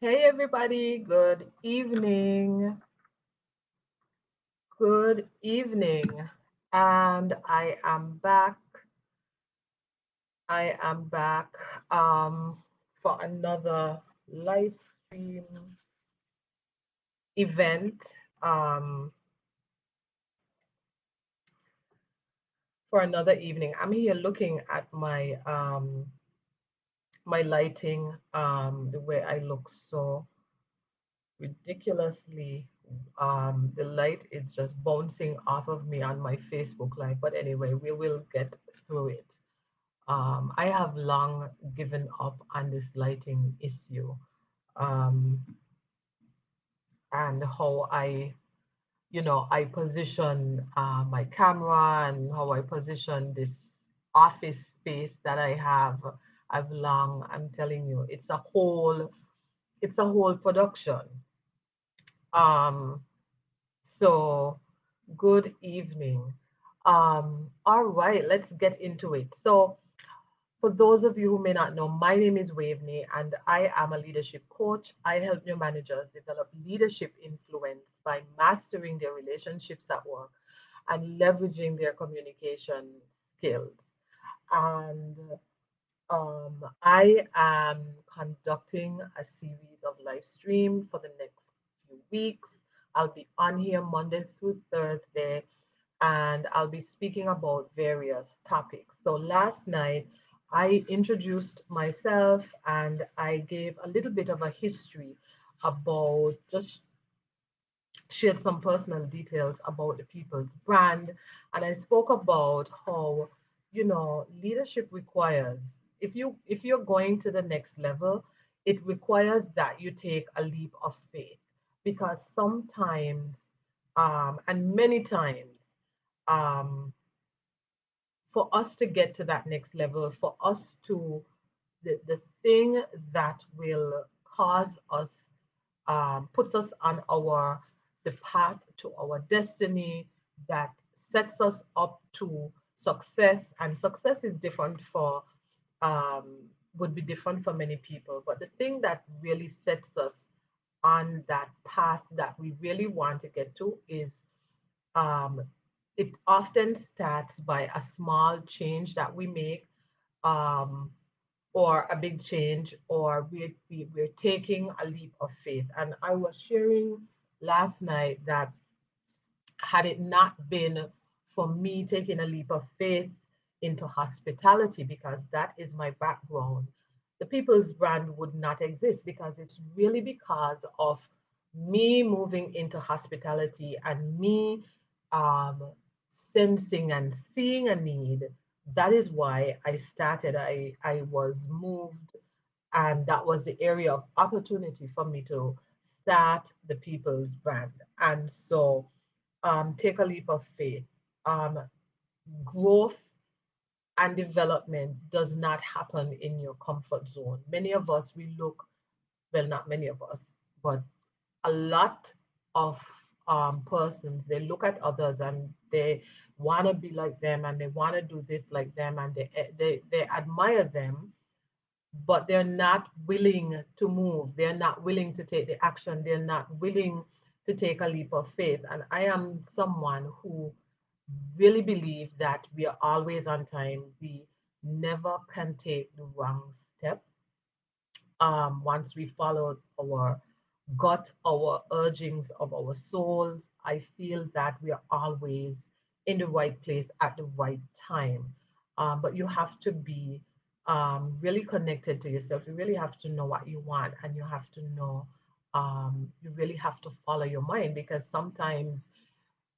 Hey everybody, good evening. Good evening. And I am back um for another live stream event um for another evening. I'm here looking at my lighting, the way I look so ridiculously. The light is just bouncing off of me on my Facebook live. But anyway, we will get through it. I have long given up on this lighting issue, um, and how I position my camera and how I position this office space that I have. I'm telling you, it's a whole production. Um, So, good evening. All right, let's get into it. So, for those of you who may not know, my name is Waveney and I am a leadership coach. I help new managers develop leadership influence by mastering their relationships at work and leveraging their communication skills. And I am conducting a series of live stream for the next few weeks. I'll be on here Monday through Thursday, and I'll be speaking about various topics. So last night, I introduced myself and I gave a little bit of a history about, just shared some personal details about the people's brand. And I spoke about how, leadership requires, if you're going to the next level, it requires that you take a leap of faith, because sometimes, and many times, um, for us to get to that next level, for us to, the thing that will cause us, puts us on the path to our destiny, that sets us up to success. And success is different um, would be different for many people. But the thing that really sets us on that path that we really want to get to is, um, it often starts by a small change that we make, um, or a big change, or we're taking a leap of faith. And I was sharing last night that, had it not been for me taking a leap of faith into hospitality, because that is my background, the People's Brand would not exist, because it's really because of me moving into hospitality and me, um, sensing and seeing a need. That is why I started. I was moved, and that was the area of opportunity for me to start the People's Brand. And so, take a leap of faith. Um, Growth and development does not happen in your comfort zone. Many of us, well, not many of us, but a lot of persons, they look at others and they want to be like them, and they want to do this like them, and they admire them, but they're not willing to move. They're not willing to take the action. They're not willing to take a leap of faith. And I am someone who really believe that we are always on time. We never can take the wrong step. Once we follow our gut, our urgings of our souls, I feel that we are always in the right place at the right time. But you have to be, really connected to yourself. You really have to know what you want, and you have to know, you really have to follow your mind, because sometimes,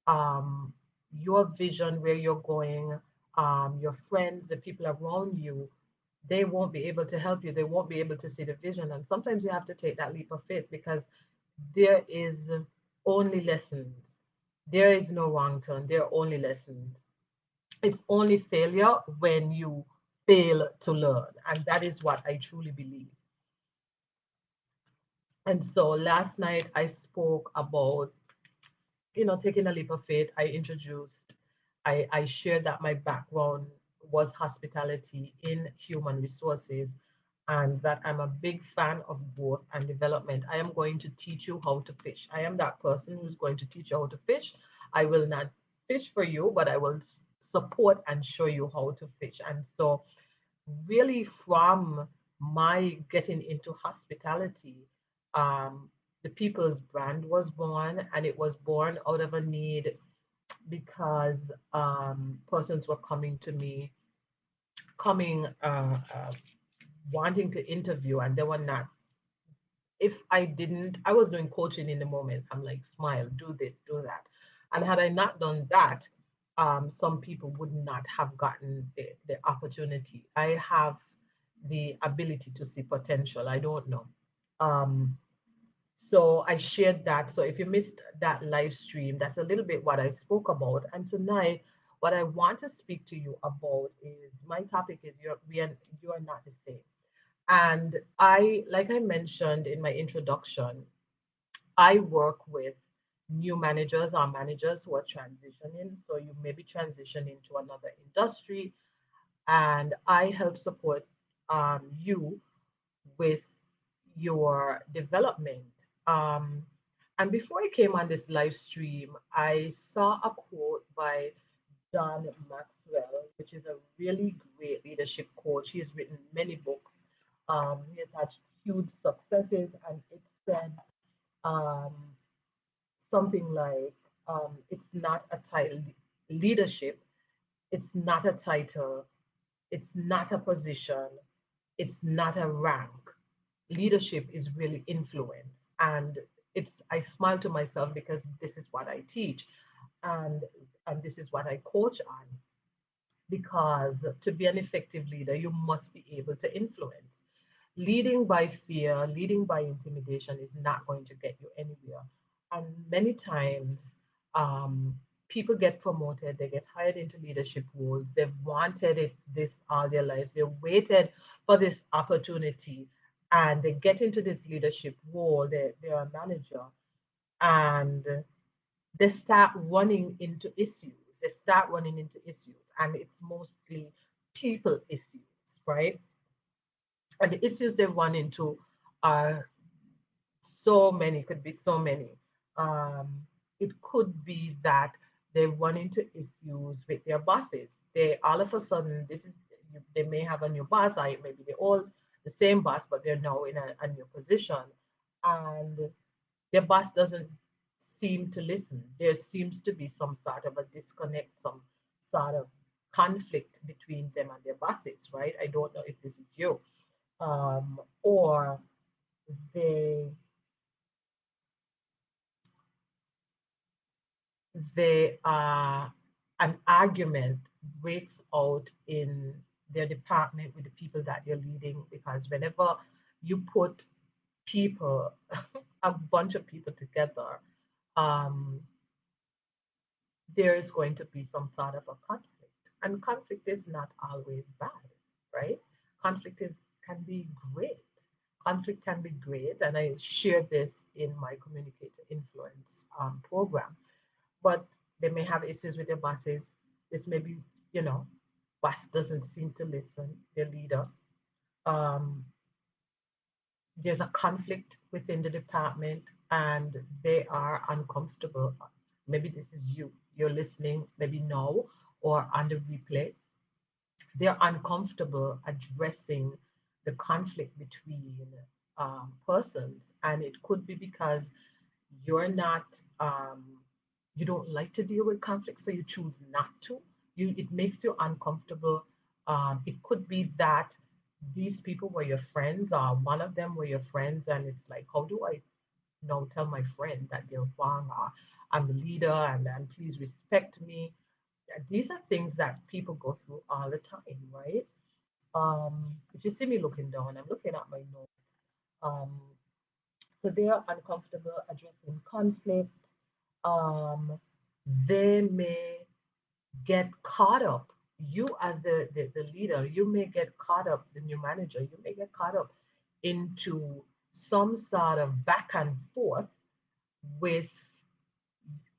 um, your vision, where you're going, your friends, the people around you, they won't be able to help you. They won't be able to see the vision. And sometimes you have to take that leap of faith, because there is only lessons. There is no wrong turn. There are only lessons. It's only failure when you fail to learn. And that is what I truly believe. And so last night I spoke about, taking a leap of faith. I shared that my background was hospitality in human resources. and that I'm a big fan of growth and development. I am going to teach you how to fish. I am that person who's going to teach you how to fish. I will not fish for you, but I will support and show you how to fish. And so, really, from my getting into hospitality, um, the People's Brand was born, and it was born out of a need because persons were coming to me, coming wanting to interview, and they were not. If I didn't, I was doing coaching in the moment. I'm like, smile, do this, do that. And had I not done that, some people would not have gotten the opportunity. I have the ability to see potential. I don't know. Um, so I shared that. So if you missed that live stream, that's a little bit what I spoke about. And tonight, what I want to speak to you about is my topic is you are not the same. And I, like I mentioned in my introduction, I work with new managers or managers who are transitioning. So you may be transitioning to another industry, and I help support you with your development. Um, and before I came on this live stream, I saw a quote by John Maxwell, which is a really great leadership coach. He has written many books. He has had huge successes, and it said um, something like, it's not a title. Leadership, it's not a title, it's not a position, it's not a rank. Leadership is really influence. And it's, I smile to myself because this is what I teach, and and this is what I coach on, because to be an effective leader, you must be able to influence. Leading by fear, leading by intimidation is not going to get you anywhere. And many times, um, people get promoted, they get hired into leadership roles, they've wanted it this all their lives, they waited for this opportunity, and they get into this leadership role, they're a manager, and they start running into issues. They start running into issues, and it's mostly people issues, right? And the issues they run into are so many, could be so many. Um, it could be that they run into issues with their bosses. They all of a sudden, they may have a new boss, or maybe they're all the same boss, but they're now in a new position, and their boss doesn't seem to listen. There seems to be some sort of a disconnect, some sort of conflict between them and their bosses, right? I don't know if this is you. Or they they an argument breaks out in their department with the people that they're leading, because whenever you put people a bunch of people together, um, there is going to be some sort of a conflict. And conflict is not always bad, right? Conflict is can be great. Conflict can be great, and I share this in my communicator influence program. But they may have issues with their bosses. This may be, you know, boss doesn't seem to listen, their leader. Um, there's a conflict within the department, and they are uncomfortable. Maybe this is you. You're listening, maybe now or on the replay. They're uncomfortable addressing the conflict between persons, and it could be because you're not you don't like to deal with conflict, so you choose not to. It makes you uncomfortable. It could be that these people were your friends, or one of them were your friends, and it's like, how do I tell my friend that they're wrong, or I'm the leader, and please respect me. These are things that people go through all the time, right? If you see me looking down, I'm looking at my notes. Um, so they are uncomfortable addressing conflict. Um, they may get caught up. You, as the leader, you may get caught up, the new manager, you may get caught up into some sort of back and forth with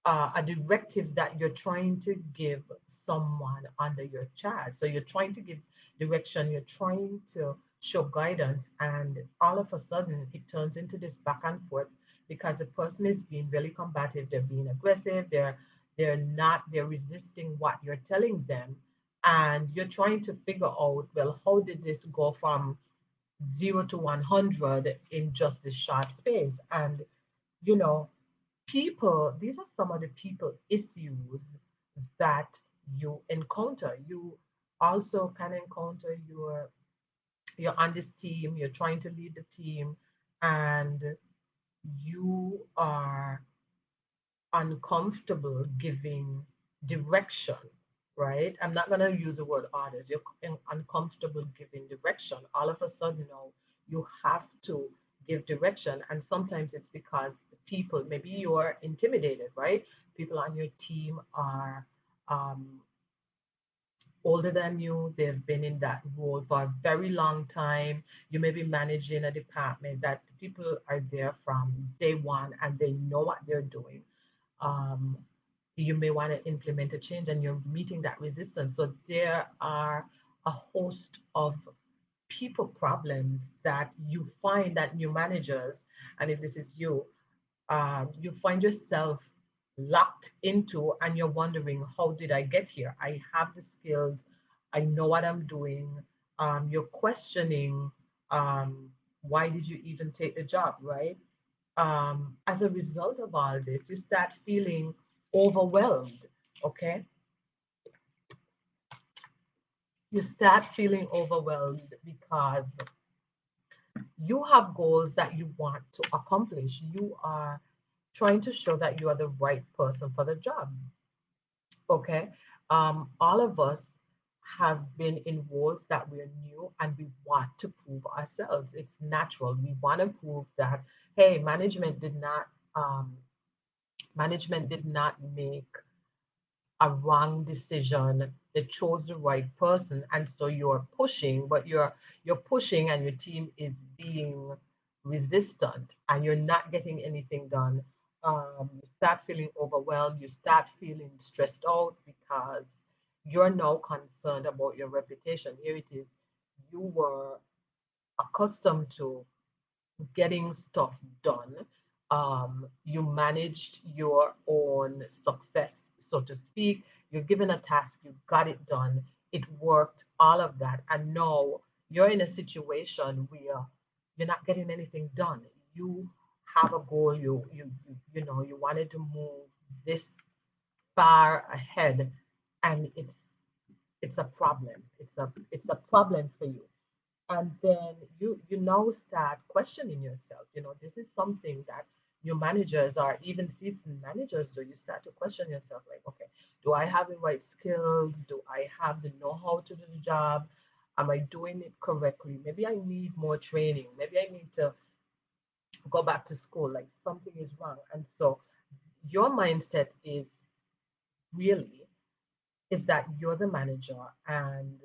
a directive that you're trying to give someone under your charge. So you're trying to give direction, you're trying to show guidance, and all of a sudden it turns into this back and forth because the person is being really combative, they're being aggressive, they're resisting what you're telling them, and you're trying to figure out, well, how did this go from 0 to 100 in just this short space? And you know, people, these are some of the people issues that you encounter. You also can encounter you're on this team, you're trying to lead the team, and you are uncomfortable giving direction, right? I'm not going to use the word orders. You're uncomfortable giving direction. All of a sudden, now you have to give direction. And sometimes it's because the people, maybe you're intimidated, right? People on your team are um, older than you, they've been in that role for a very long time. You may be managing a department that people are there from day one and they know what they're doing. um, you may want to implement a change and you're meeting that resistance. So there are a host of people problems that you find that new managers, and if this is you, you find yourself locked into, and you're wondering, how did I get here? I have the skills, I know what I'm doing. You're questioning, um, why did you even take the job, right? As a result of all this, you start feeling overwhelmed. Okay, you start feeling overwhelmed because you have goals that you want to accomplish. You are trying to show that you are the right person for the job. Okay, all of us have been in roles that we're new and we want to prove ourselves. It's natural. We want to prove that, hey, um, management did not make a wrong decision. They chose the right person, and so you're pushing, but you're pushing, and your team is being resistant, and you're not getting anything done. You start feeling overwhelmed. You start feeling stressed out because you're now concerned about your reputation. Here it is. You were accustomed to getting stuff done. You managed your own success, so to speak. You're given a task, you got it done, it worked, all of that. And now you're in a situation where you're not getting anything done. You have a goal, you wanted to move this far ahead, and it's a problem. It's a problem for you, and then you now start questioning yourself. This is something that your managers or even seasoned managers do. You start to question yourself, like, okay, do I have the right skills? Do I have the know-how to do the job? Am I doing it correctly? Maybe I need more training. Maybe I need to go back to school. Like, something is wrong. And so your mindset really is that you're the manager, and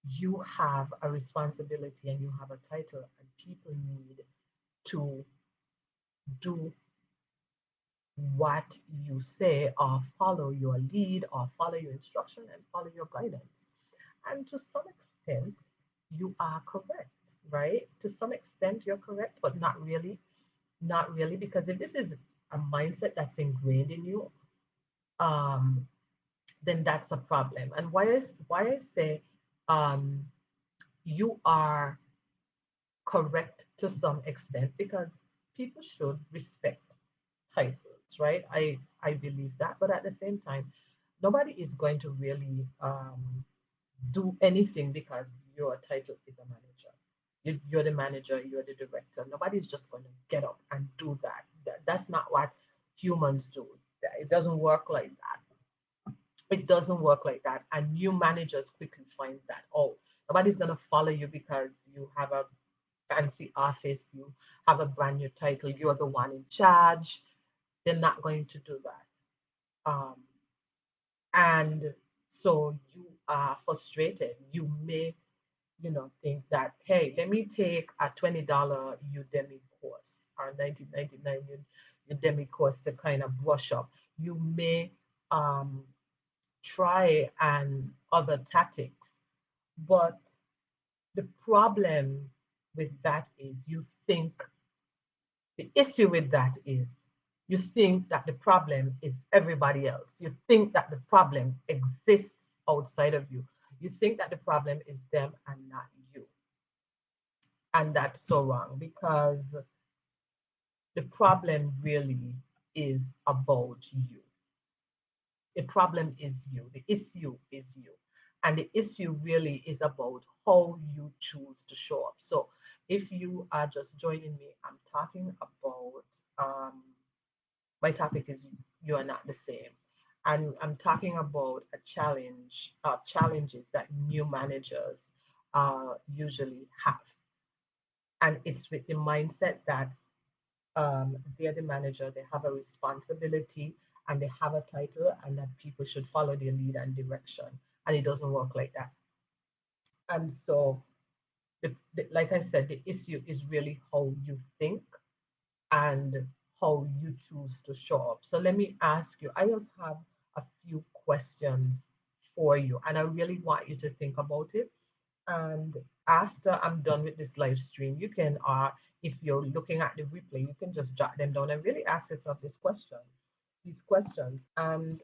you have a responsibility and you have a title, and people need to do what you say, or follow your lead, or follow your instruction, and follow your guidance. And to some extent, you are correct, right? To some extent, you're correct, but not really. Not really, because if this is a mindset that's ingrained in you, um, then that's a problem. And why I say um, you are correct to some extent, because people should respect titles, right? I believe that, but at the same time, nobody is going to really do anything because your title is a manager. You're the manager, you're the director. Nobody's just going to get up and do that. That's not what humans do. It doesn't work like that. It doesn't work like that. And new managers quickly find that, oh, nobody's going to follow you because you have a fancy office, you have a brand new title, you're the one in charge. They're not going to do that. And so you are frustrated. You may, think that, hey, let me take a $20 Udemy course or 1999 Udemy course to kind of brush up. You may um, try and other tactics, but The problem with that is the issue with that is you think that the problem is everybody else. You think that the problem exists outside of you. You think that the problem is them and not you. And that's so wrong because the problem really is about you. The problem is you. The issue is you. And the issue really is about how you choose to show up. So if you are just joining me, I'm talking about my topic is you are not the same. And I'm talking about a challenges that new managers usually have. And it's with the mindset that they're the manager, they have a responsibility, and they have a title, and that people should follow their lead and direction. And it doesn't work like that. And so, like I said, the issue is really how you think and how you choose to show up. So let me ask you, I just have a few questions for you, and I really want you to think about it. And after I'm done with this live stream, you can, if you're looking at the replay, you can just jot them down and really ask yourself these questions. And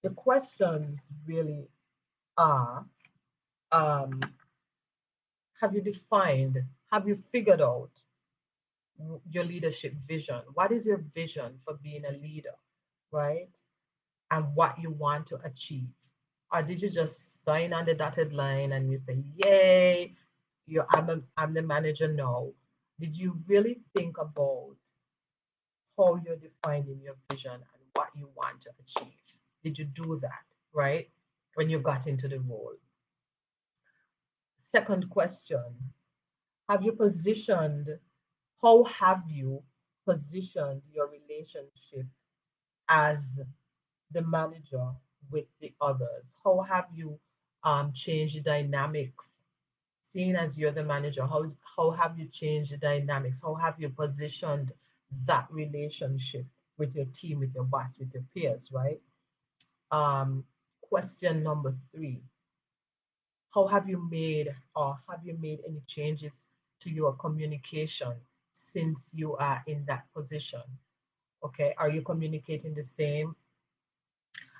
the questions really are, um, have you figured out your leadership vision? What is your vision for being a leader, right? And what you want to achieve? Or did you just sign on the dotted line and you say, yay, I'm the manager now? Did you really think about how you're defining your vision and what you want to achieve? Did you do that, right? When you got into the role? Second question, have you positioned, how have you positioned your relationship as the manager with the others? How have you changed the dynamics? Seeing as you're the manager, how have you changed the dynamics? How have you positioned that relationship with your team, with your boss, with your peers, right? Question number three, how have you made or have you made any changes to your communication since you are in that position? Okay, are you communicating the same?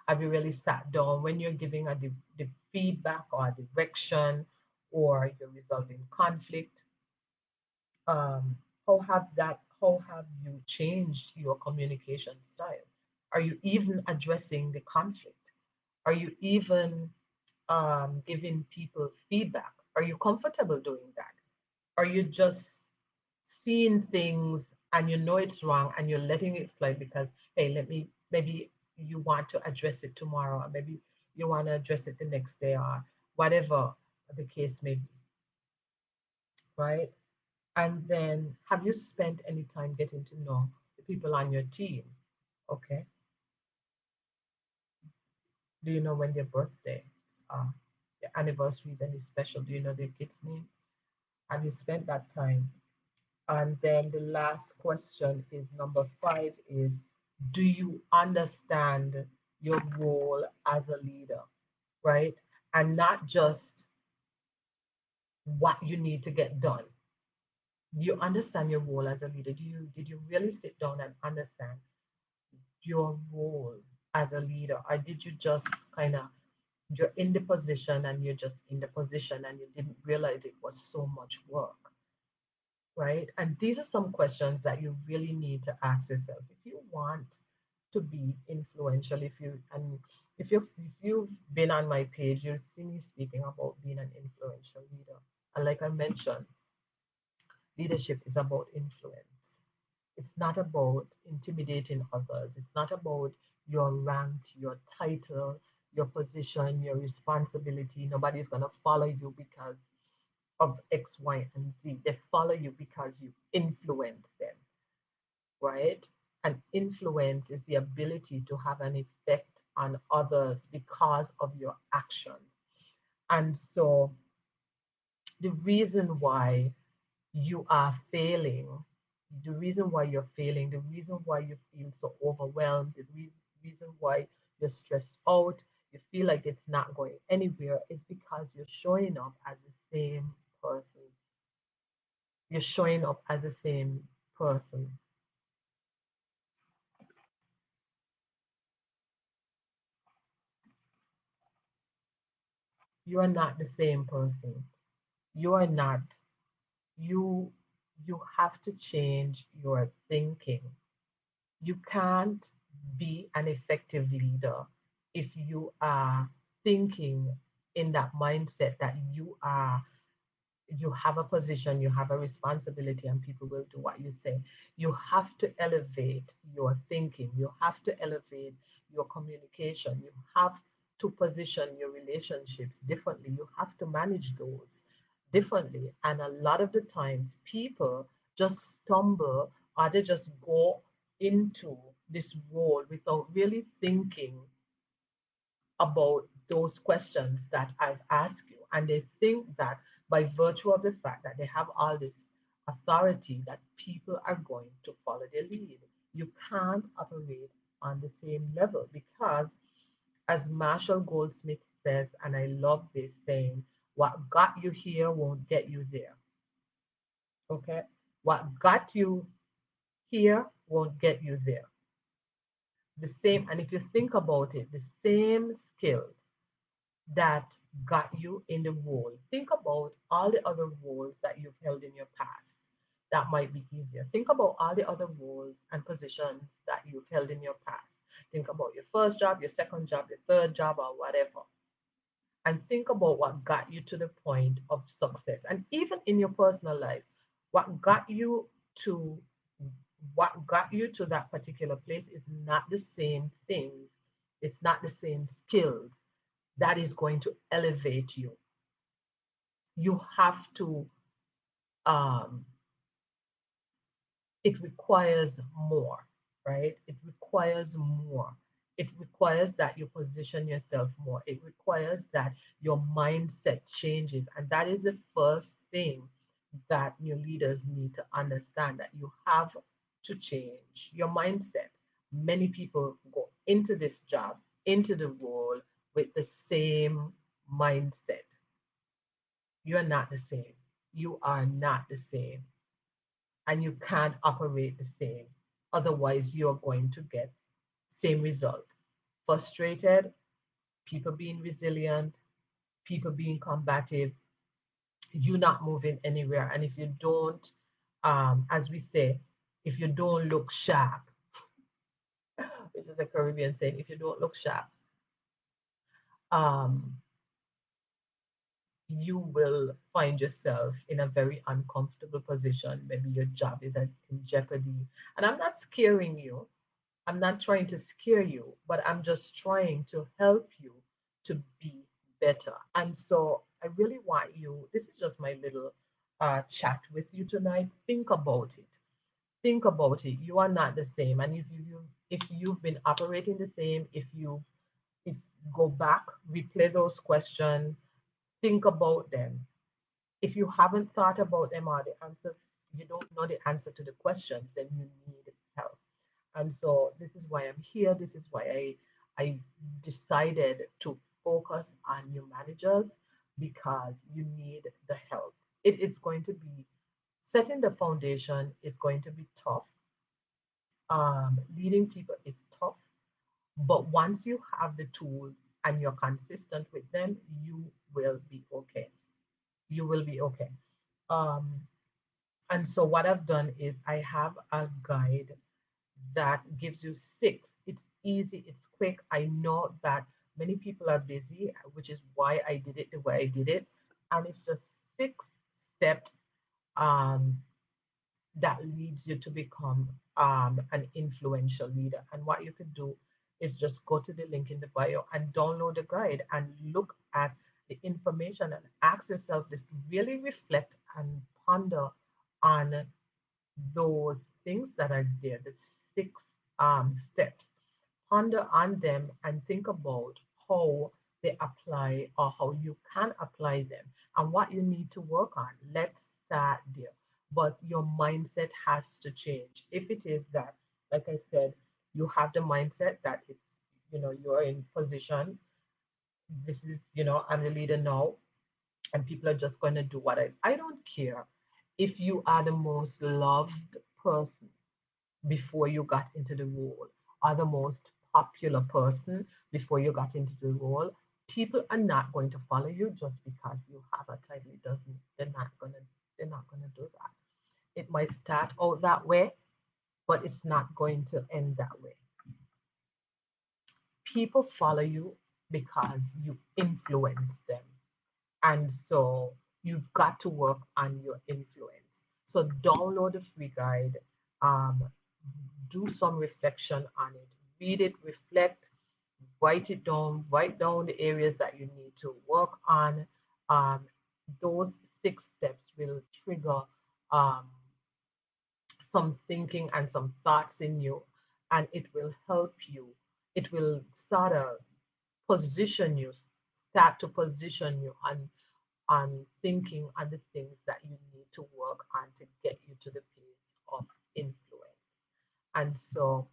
Have you really sat down when you're giving the feedback or direction or you're resolving conflict? Um, how have you changed your communication style? Are you even addressing the conflict? Are you even giving people feedback? Are you comfortable doing that? Are you just seeing things and you know it's wrong and you're letting it slide because, hey, maybe you want to address it tomorrow, or maybe you want to address it the next day, or whatever the case may be, right? And then have you spent any time getting to know the people on your team? Okay. Do you know when their birthdays are, their anniversaries, any special? Do you know their kids' name? Have you spent that time? And then the last question is number five is, do you understand your role as a leader, right? And not just what you need to get done. Do you understand your role as a leader? Did you really sit down and understand your role as a leader? Or did you just kind of, you're in the position and you're just in the position and you didn't realize it was so much work, right? And these are some questions that you really need to ask yourself if you want to be influential. If you've been on my page, you'll see me speaking about being an influential leader. And like I mentioned, leadership is about influence. It's not about intimidating others. It's not about your rank, your title, your position, your responsibility. Nobody's going to follow you because of X, Y, and Z. They follow you because you influence them, right? And influence is the ability to have an effect on others because of your actions. And so the reason why you are failing, the reason why you're failing, the reason why you feel so overwhelmed, the reason why you're stressed out, you feel like it's not going anywhere, it's because you're showing up as the same person. You're showing up as the same person. You are not the same person. You are not. You you have to change your thinking. You can't be an effective leader if you are thinking in that mindset that you have a position, you have a responsibility, and people will do what you say. You have to elevate your thinking, you have to elevate your communication, you have to position your relationships differently, you have to manage those differently. And a lot of the times, people just stumble or they just go into this role without really thinking about those questions that I've asked you. And they think that by virtue of the fact that they have all this authority, that people are going to follow their lead. You can't operate on the same level because, as Marshall Goldsmith says, and I love this saying, what got you here won't get you there. Okay? What got you here won't get you there. The same, and if you think about it, the same skills that got you in the role. Think about all the other roles that you've held in your past. That might be easier. Think about all the other roles and positions that you've held in your past. Think about your first job, your second job, your third job, or whatever. And think about what got you to the point of success. And even in your personal life, what got you to what got you to that particular place is not the same things, it's not the same skills that is going to elevate you. You have to, um, it requires more, right? It requires more. It requires that you position yourself more. It requires that your mindset changes. And that is the first thing that new leaders need to understand, that you have to change your mindset. Many people go into this job, into the role with the same mindset. You're not the same. You are not the same. And you can't operate the same. Otherwise, you're going to get same results. Frustrated, people being resilient, people being combative, you not moving anywhere. And if you don't, as we say, if you don't look sharp, which is a Caribbean saying, if you don't look sharp, um, you will find yourself in a very uncomfortable position. Maybe your job is in jeopardy. And I'm not scaring you. I'm not trying to scare you, but I'm just trying to help you to be better. And so I really want you, this is just my little chat with you tonight. Think about it. Think about it. You are not the same. And if you've been operating the same, if go back, replay those questions, think about them. If you haven't thought about them or the answer, you don't know the answer to the questions, then you need help. And so this is why I'm here. This is why I decided to focus on new managers, because you need the help. It is going to be, setting the foundation is going to be tough. Leading people is tough, but once you have the tools and you're consistent with them, you will be okay. You will be okay. Um, and so what I've done is I have a guide that gives you six. It's easy, it's quick. I know that many people are busy, which is why I did it the way I did it. And it's just 6 steps um, that leads you to become an influential leader. And what you could do is just go to the link in the bio and download the guide and look at the information and ask yourself this, really reflect and ponder on those things that are there, the 6 steps. Ponder on them and think about how they apply, or how you can apply them, and what you need to work on. Let's start there. But your mindset has to change. If it is that, like I said, you have the mindset that it's, you're in position, this is, I'm the leader now, and people are just going to do what I don't care if you are the most loved person before you got into the role, or the most popular person before you got into the role. People are not going to follow you just because you have a title. It doesn't, they're not gonna do that. It might start out that way, but it's not going to end that way. People follow you because you influence them. And so you've got to work on your influence. So download the free guide, um, do some reflection on it, read it, reflect, write it down, write down the areas that you need to work on. Um, those 6 steps will trigger um, some thinking and some thoughts in you, and it will help you. It will sort of position you, start to position you on thinking on the things that you need to work on to get you to the place of influence. And so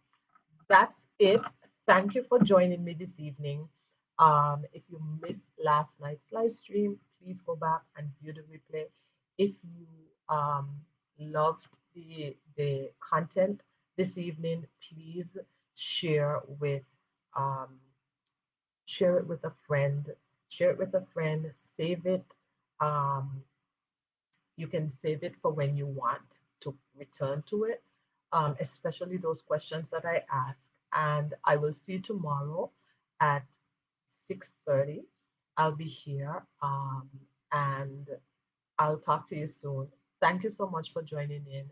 that's it. Thank you for joining me this evening. If you missed last night's live stream, please go back and view the replay. If you loved the content this evening, please share with um, share it with a friend. Share it with a friend. Save it. Um, you can save it for when you want to return to it, especially those questions that I ask. And I will see you tomorrow at 6:30. I'll be here, and I'll talk to you soon. Thank you so much for joining in.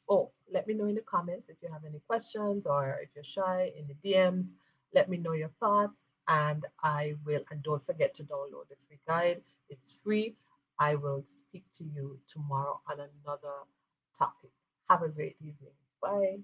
Oh, let me know in the comments if you have any questions, or if you're shy in the DMs. Let me know your thoughts, and I will. And don't forget to download the free guide. It's free. I will speak to you tomorrow on another topic. Have a great evening. Bye.